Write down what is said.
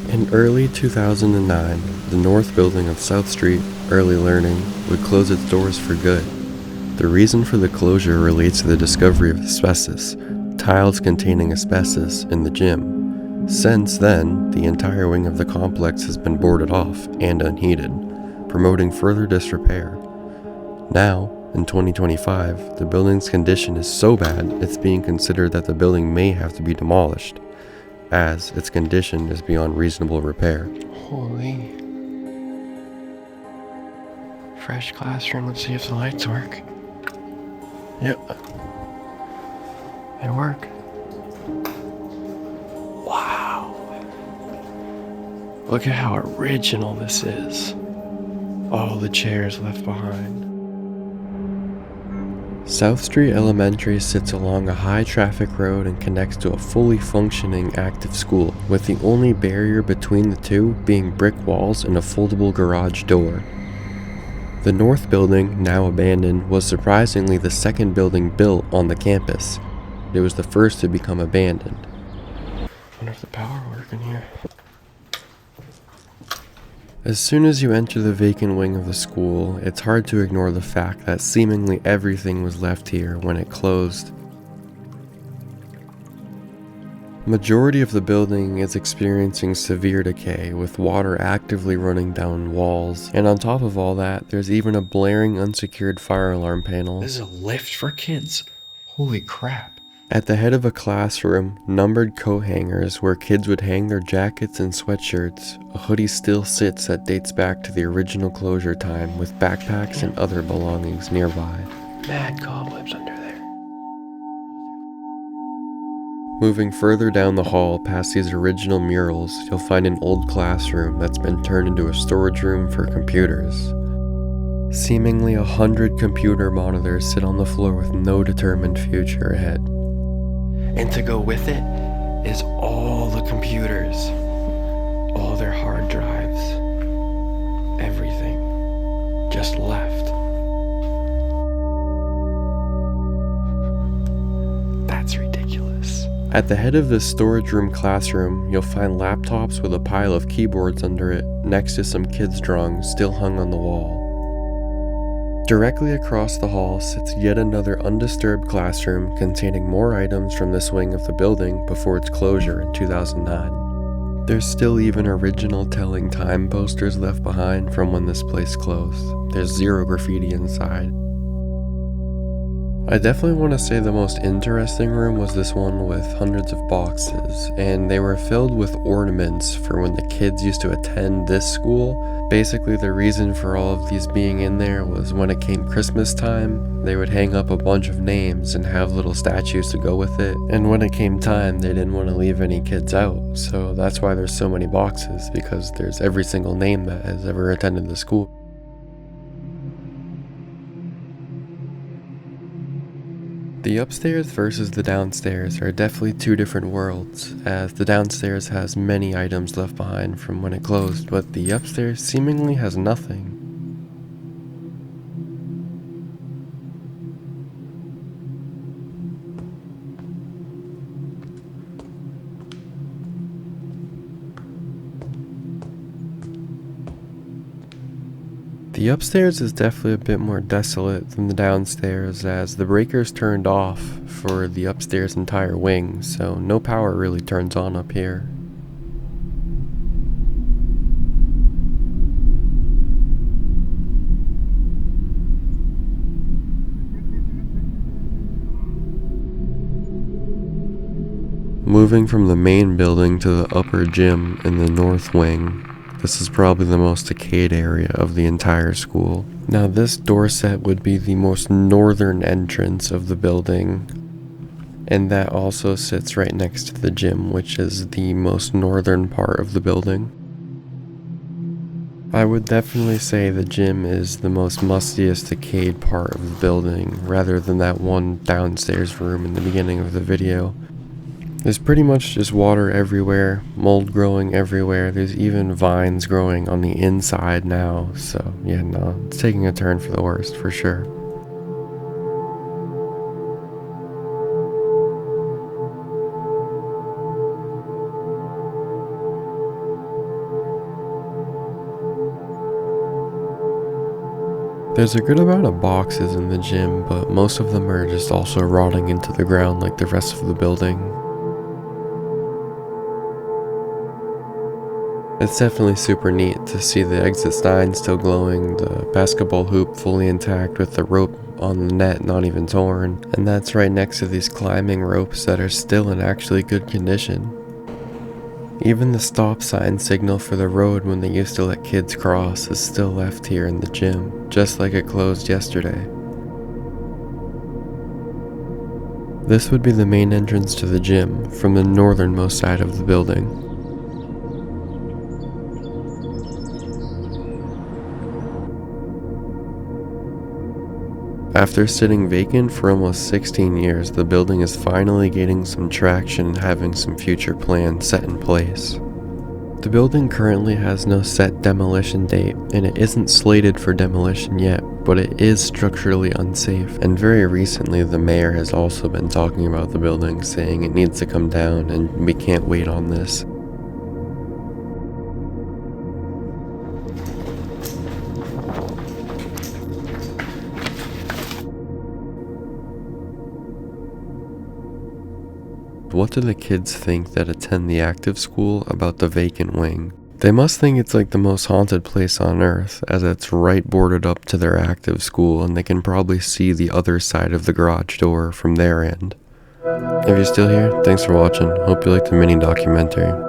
In early 2009, the north building of South Street, Early Learning, would close its doors for good. The reason for the closure relates to the discovery of asbestos, tiles containing asbestos in the gym. Since then, the entire wing of the complex has been boarded off and unheated, promoting further disrepair. Now, in 2025, the building's condition is so bad it's being considered that the building may have to be demolished, as its condition is beyond reasonable repair. Holy. Fresh classroom. Let's see if the lights work. Yep. They work. Wow. Look at how original this is. All the chairs left behind. South Street Elementary sits along a high traffic road and connects to a fully functioning active school, with the only barrier between the two being brick walls and a foldable garage door. The north building, now abandoned, was surprisingly the second building built on the campus. It was the first to become abandoned. I wonder if the power will work in here. As soon as you enter the vacant wing of the school, it's hard to ignore the fact that seemingly everything was left here when it closed. Majority of the building is experiencing severe decay, with water actively running down walls, and on top of all that, there's even a blaring unsecured fire alarm panel. This is a lift for kids. Holy crap. At the head of a classroom, numbered coat hangers where kids would hang their jackets and sweatshirts, a hoodie still sits that dates back to the original closure time, with backpacks and other belongings nearby. Mad cobwebs under there. Moving further down the hall past these original murals, you'll find an old classroom that's been turned into a storage room for computers. Seemingly 100 computer monitors sit on the floor with no determined future ahead. And to go with it is all the computers, all their hard drives, everything just left. That's ridiculous. At the head of this storage room classroom, you'll find laptops with a pile of keyboards under it, next to some kids' drawings still hung on the wall. Directly across the hall sits yet another undisturbed classroom containing more items from this wing of the building before its closure in 2009. There's still even original telling time posters left behind from when this place closed. There's zero graffiti inside. I definitely want to say the most interesting room was this one with hundreds of boxes, and they were filled with ornaments for when the kids used to attend this school. Basically, the reason for all of these being in there was when it came Christmas time, they would hang up a bunch of names and have little statues to go with it, and when it came time, they didn't want to leave any kids out, so that's why there's so many boxes, because there's every single name that has ever attended the school. The upstairs versus the downstairs are definitely two different worlds, as the downstairs has many items left behind from when it closed, but the upstairs seemingly has nothing. The upstairs is definitely a bit more desolate than the downstairs, as the breakers turned off for the upstairs entire wing, so no power really turns on up here. Moving from the main building to the upper gym in the north wing, this is probably the most decayed area of the entire school. Now this door set would be the most northern entrance of the building, and that also sits right next to the gym, which is the most northern part of the building. I would definitely say the gym is the most mustiest decayed part of the building, rather than that one downstairs room in the beginning of the video. There's pretty much just water everywhere, mold growing everywhere, there's even vines growing on the inside now, so yeah, no, it's taking a turn for the worst for sure. There's a good amount of boxes in the gym, but most of them are just also rotting into the ground like the rest of the building. It's definitely super neat to see the exit sign still glowing, the basketball hoop fully intact with the rope on the net not even torn, and that's right next to these climbing ropes that are still in actually good condition. Even the stop sign signal for the road when they used to let kids cross is still left here in the gym, just like it closed yesterday. This would be the main entrance to the gym from the northernmost side of the building. After sitting vacant for almost 16 years, the building is finally getting some traction and having some future plans set in place. The building currently has no set demolition date, and it isn't slated for demolition yet, but it is structurally unsafe, and very recently the mayor has also been talking about the building, saying it needs to come down and we can't wait on this. What do the kids think that attend the active school about the vacant wing? They must think it's like the most haunted place on earth, as it's right boarded up to their active school and they can probably see the other side of the garage door from their end. If you're still here, thanks for watching. Hope you liked the mini documentary.